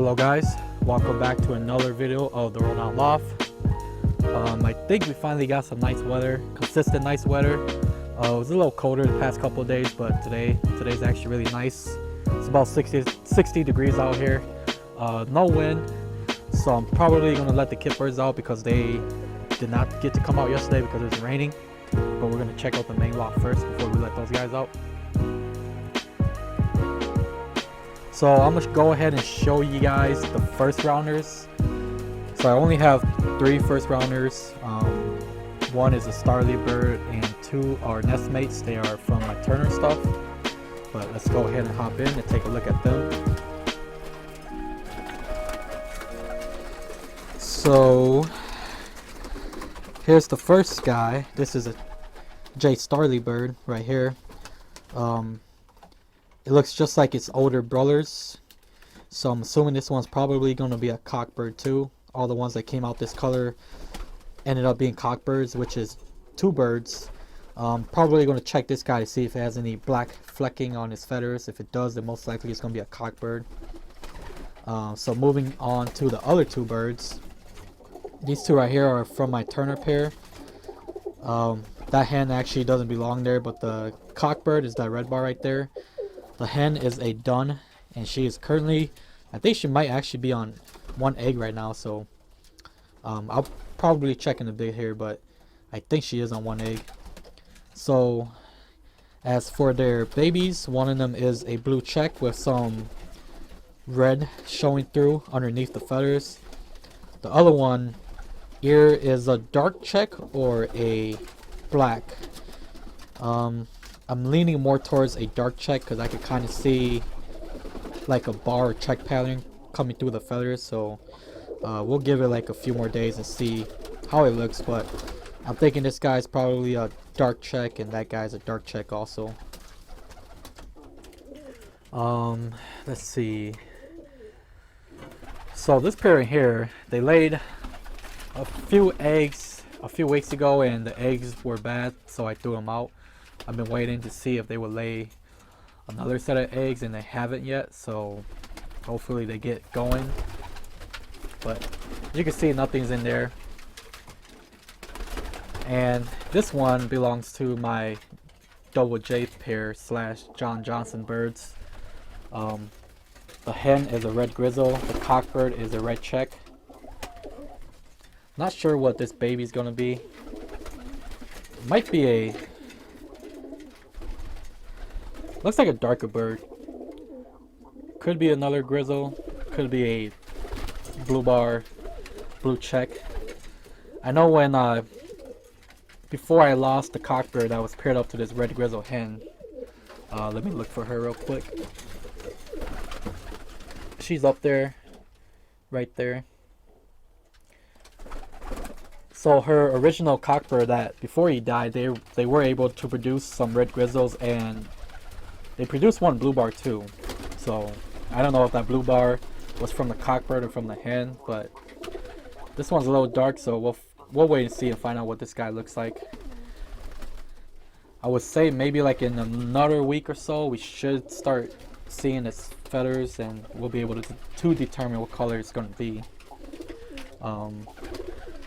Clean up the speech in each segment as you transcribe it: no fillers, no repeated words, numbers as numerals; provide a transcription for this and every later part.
Hello guys, welcome back to another video of the Rollout Loft. I think we finally got some nice weather, consistent nice weather. It was a little colder the past couple of days, but today's actually really nice. It's about 60 degrees out here. No wind, so I'm probably gonna let the kit birds out because they did not get to come out yesterday because it was raining. But we're gonna check out the main loft first before we let those guys out. So I'm gonna go ahead and show you guys the first rounders. So I only have 3 first rounders. One is a Starly bird and 2 are nest mates. They are from my Turner stuff. But let's go ahead and hop in and take a look at them. So here's the first guy. This is a J Starly bird right here. It looks just like its older brothers, so I'm assuming this one's probably going to be a cockbird too. All the ones that came out this color ended up being cockbirds, which is 2 birds. Probably going to check this guy to see if it has any black flecking on his feathers. If it does, then most likely it's going to be a cockbird. So moving on to the other 2 birds. These 2 right here are from my Turner pair. That hen actually doesn't belong there, but the cockbird is that red bar right there. The hen is a dun, and she is currently, I think she might actually be on 1 egg right now, so I'll probably check in a bit here, but I think she is on 1 egg. So as for their babies, one of them is a blue check with some red showing through underneath the feathers. The other one here is a dark check or a black. I'm leaning more towards a dark check because I could kind of see like a bar or check pattern coming through the feathers. So we'll give it like a few more days and see how it looks. But I'm thinking this guy's probably a dark check and that guy's a dark check also. Let's see. So this pair here, they laid a few eggs a few weeks ago and the eggs were bad, so I threw them out. I've been waiting to see if they would lay another set of eggs and they haven't yet, so hopefully they get going. But you can see nothing's in there. And this one belongs to my double J pair / John Johnson birds. The hen is a red grizzle, the cockbird is a red check. Not sure what this baby's gonna be. It might be a, looks like a darker bird. Could be another grizzle, could be a blue bar, blue check. I know when before I lost the cockbird, I was paired up to this red grizzle hen. Let me look for her real quick. She's up there, right there. So her original cockbird, that before he died, they were able to produce some red grizzles, and they produced 1 blue bar too. So I don't know if that blue bar was from the cockbird or from the hen, but this one's a little dark, so we'll wait and see and find out what this guy looks like. I would say maybe like in another week or so we should start seeing its feathers and we'll be able to determine what color it's going to be.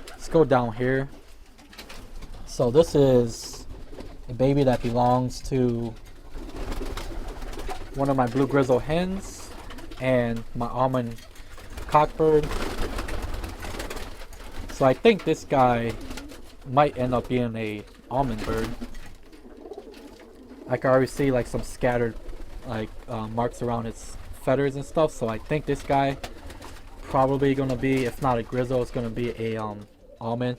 Let's go down here. So this is a baby that belongs to one of my blue grizzle hens and my almond cockbird. So I think this guy might end up being a almond bird. I can already see like some scattered like marks around its feathers and stuff, so I think this guy probably gonna be, if not a grizzle, it's gonna be a almond.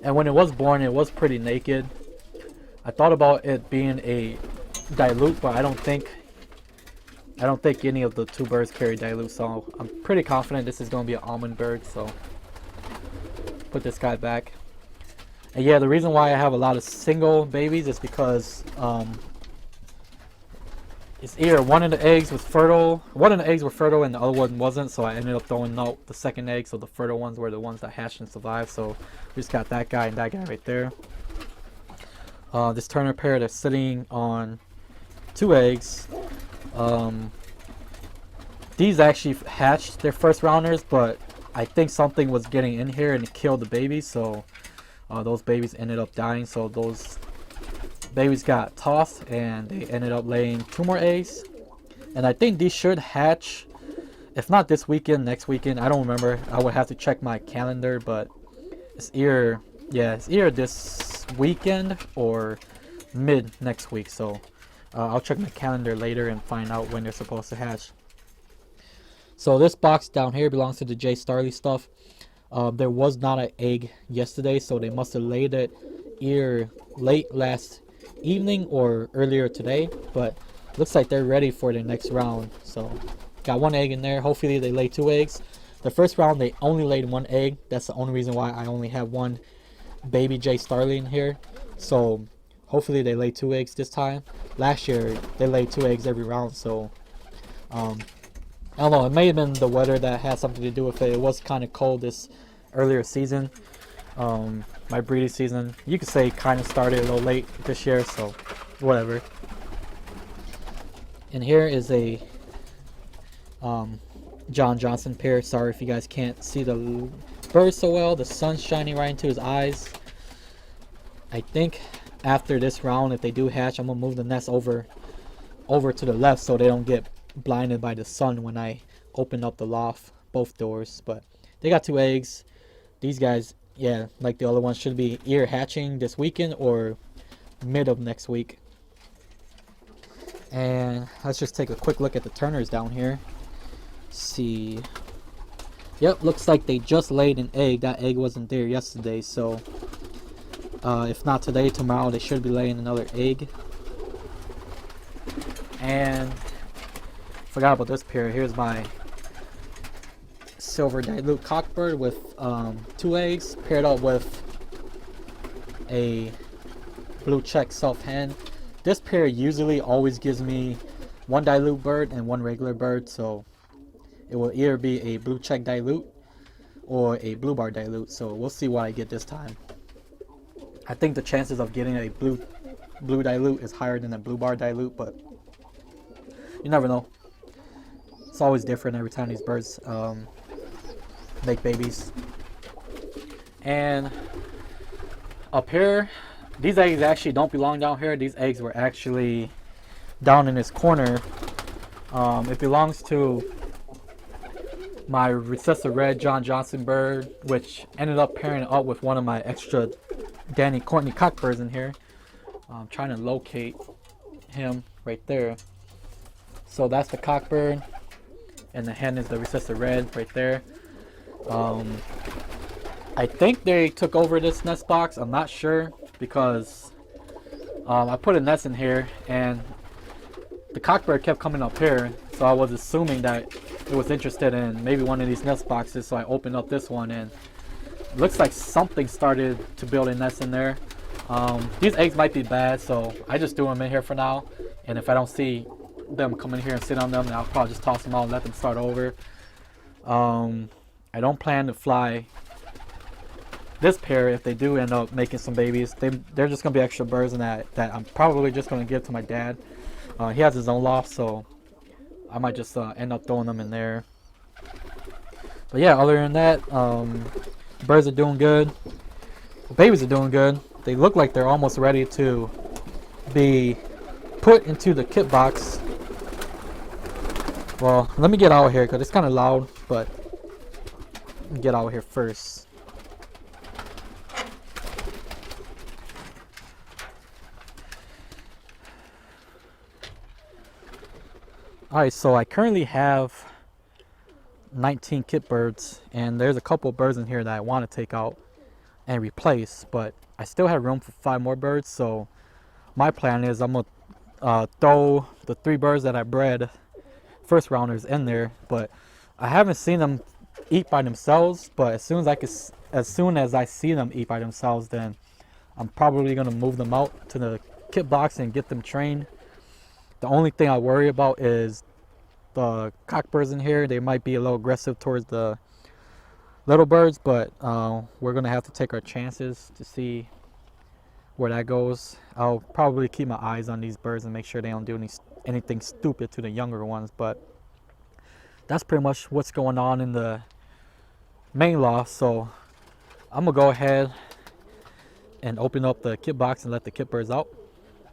And when it was born, it was pretty naked. I thought about it being a dilute, but I don't think any of the 2 birds carry dilute, so I'm pretty confident this is gonna be an almond bird. So put this guy back. And yeah, the reason why I have a lot of single babies is because it's either one of the eggs was fertile, one of the eggs were fertile and the other one wasn't, so I ended up throwing out the second egg, so the fertile ones were the ones that hatched and survived. So we just got that guy and that guy right there. This Turner pair, they're sitting on 2 eggs. These actually hatched their first rounders, but I think something was getting in here and it killed the babies, so those babies ended up dying. So those babies got tossed and they ended up laying 2 more eggs. And I think these should hatch, if not this weekend, next weekend. I don't remember. I would have to check my calendar, but it's either, yeah, it's either this weekend or mid next week. So I'll check my calendar later and find out when they're supposed to hatch. So this box down here belongs to the J Starley stuff. There was not an egg yesterday, so they must have laid it either late last evening or earlier today, but looks like they're ready for the next round. So got 1 egg in there. Hopefully they lay 2 eggs. The first round they only laid 1 egg. That's the only reason why I only have 1 baby J Starley in here. So hopefully they lay 2 eggs this time. Last year they laid 2 eggs every round, so I don't know, it may have been the weather that had something to do with it. It was kind of cold this earlier season. My breeding season, you could say, kind of started a little late this year, so whatever. And here is a John Johnson pair. Sorry if you guys can't see the bird so well. The sun's shining right into his eyes. I think after this round, if they do hatch, I'm gonna move the nest over to the left so they don't get blinded by the sun when I open up the loft, both doors. But they got 2 eggs. These guys, yeah, like the other ones, should be either hatching this weekend or mid of next week. And let's just take a quick look at the turners down here. See, yep, looks like they just laid an egg. That egg wasn't there yesterday, so if not today, tomorrow they should be laying another egg. And forgot about this pair. Here's my silver dilute cockbird with 2 eggs paired up with a blue check self hen. This pair usually always gives me 1 dilute bird and 1 regular bird, so it will either be a blue check dilute or a blue bar dilute. So we'll see what I get this time. I think the chances of getting a blue dilute is higher than a blue bar dilute, but you never know. It's always different every time these birds make babies. And up here, these eggs actually don't belong down here. These eggs were actually down in this corner. It belongs to my recessive red John Johnson bird, which ended up pairing up with one of my extra Danny Courtney cockbirds in here. I'm trying to locate him right there. So that's the cockbird, and the hen is the recessive red right there. I think they took over this nest box. I'm not sure, because I put a nest in here and the cockbird kept coming up here, so I was assuming that it was interested in maybe one of these nest boxes. So I opened up this one and it looks like something started to build a nest in there. These eggs might be bad, so I just threw them in here for now, and if I don't see them come in here and sit on them, then I'll probably just toss them out and let them start over. I don't plan to fly this pair if they do end up making some babies. They're just gonna be extra birds, and that I'm probably just gonna give to my dad. He has his own loft, so I might just end up throwing them in there. But yeah, other than that, birds are doing good. The babies are doing good. They look like they're almost ready to be put into the kit box. Well, let me get out here because it's kind of loud, but get out here first. Alright, so I currently have 19 kit birds, and there's a couple birds in here that I want to take out and replace, but I still have room for 5 more birds. So my plan is I'm gonna throw the 3 birds that I bred first rounders in there, but I haven't seen them eat by themselves. But as soon as I see them eat by themselves, then I'm probably gonna move them out to the kit box and get them trained. The only thing I worry about is the cockbirds in here. They might be a little aggressive towards the little birds, but we're gonna have to take our chances to see where that goes. I'll probably keep my eyes on these birds and make sure they don't do anything stupid to the younger ones, but that's pretty much what's going on in the main loft. So I'm gonna go ahead and open up the kit box and let the kit birds out.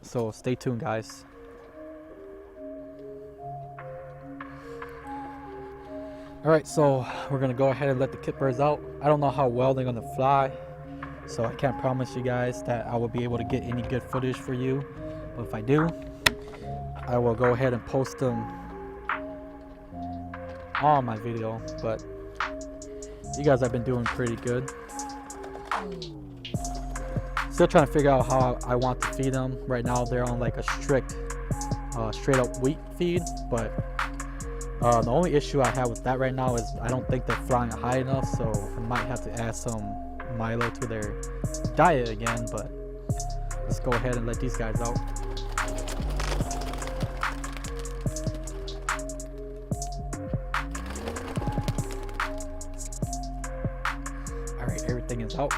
So stay tuned, guys. Alright, so we're gonna go ahead and let the kit birds out. I don't know how well they're gonna fly, so I can't promise you guys that I will be able to get any good footage for you. But if I do, I will go ahead and post them on my video. But you guys have been doing pretty good. Still trying to figure out how I want to feed them. Right now they're on like a strict straight up wheat feed, but the only issue I have with that right now is I don't think they're flying high enough, so I might have to add some Milo to their diet again. But let's go ahead and let these guys out. Alright, everything is out.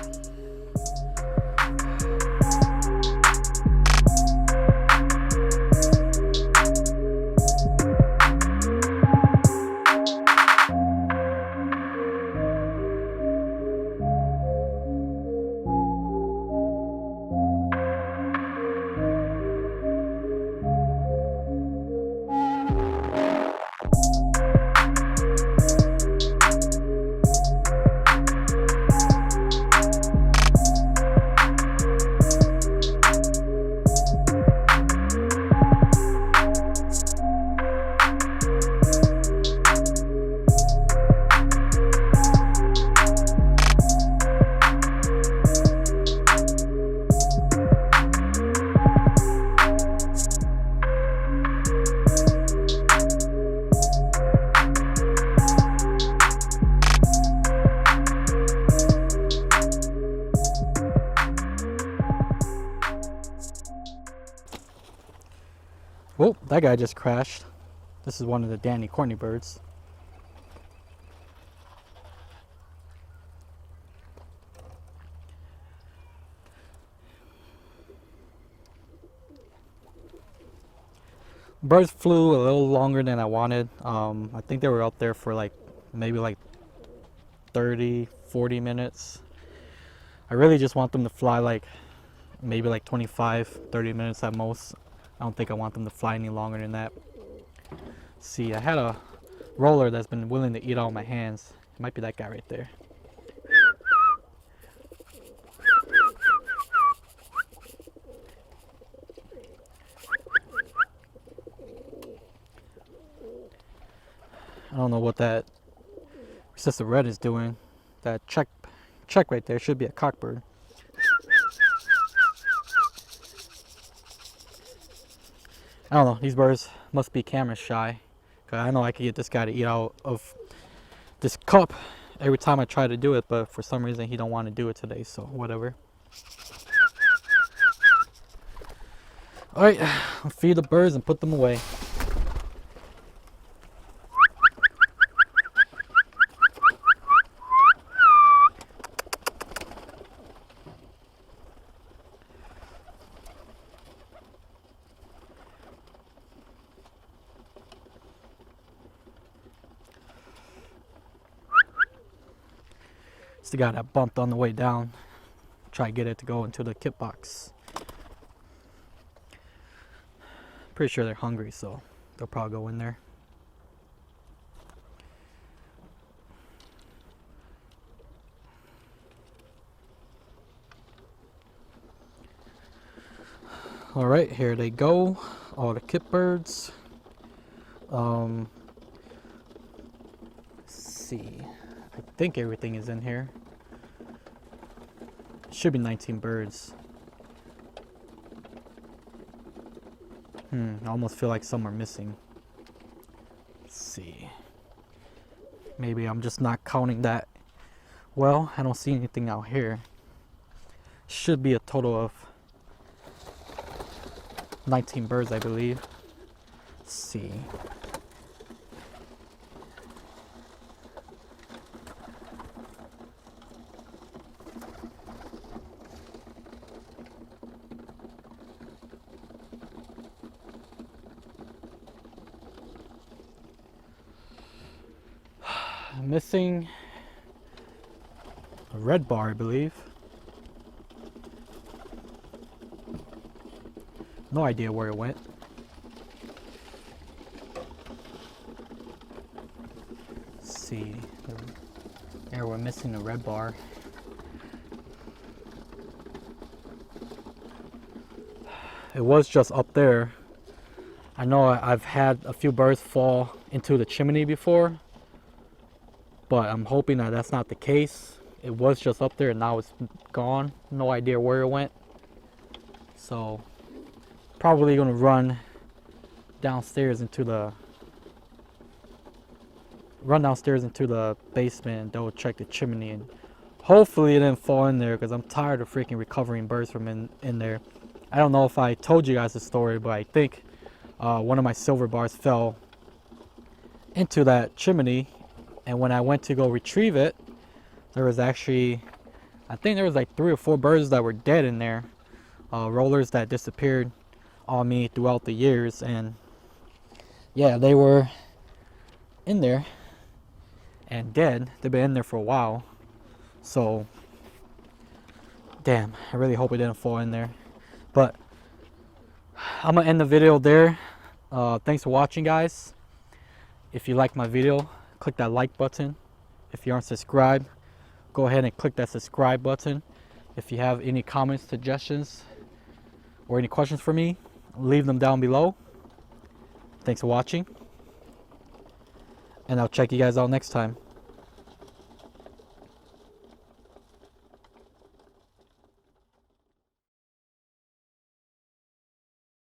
Oh, that guy just crashed. This is one of the Danny Courtney birds. Birds flew a little longer than I wanted. I think they were out there for like maybe like 30-40 minutes. I really just want them to fly like maybe like 25-30 minutes at most. I don't think I want them to fly any longer than that. See, I had a roller that's been willing to eat all my hands. It might be that guy right there. I don't know what that Sister Red is doing. That check right there should be a cockbird. I don't know, these birds must be camera shy. Cause I know I could get this guy to eat out of this cup every time I try to do it, but for some reason he don't want to do it today, so whatever. Alright, I'll feed the birds and put them away. It's the guy that bumped on the way down. Try to get it to go into the kit box. Pretty sure they're hungry, so they'll probably go in there. All right, here they go. All the kit birds. Let's see. I think everything is in here. Should be 19 birds. I almost feel like some are missing. Let's see. Maybe I'm just not counting that well. I don't see anything out here. Should be a total of 19 birds, I believe. Let's see. I'm missing a red bar, I believe. No idea where it went. Let's see. There, we're missing a red bar. It was just up there. I know I've had a few birds fall into the chimney before, but I'm hoping that that's not the case. It was just up there and now it's gone. No idea where it went. So probably gonna run downstairs into the basement and double check the chimney, and hopefully it didn't fall in there, because I'm tired of freaking recovering birds from in there. I don't know if I told you guys the story, but I think one of my silver bars fell into that chimney, and when I went to go retrieve it, there was actually, I think there was like 3 or 4 birds that were dead in there. Rollers that disappeared on me throughout the years, and yeah, they were in there and dead. They've been in there for a while. So damn, I really hope it didn't fall in there. But I'm gonna end the video there. Thanks for watching, guys. If you like my video, click that like button. If you aren't subscribed, go ahead and click that subscribe button. If you have any comments, suggestions, or any questions for me, leave them down below. Thanks for watching, and I'll check you guys out next time.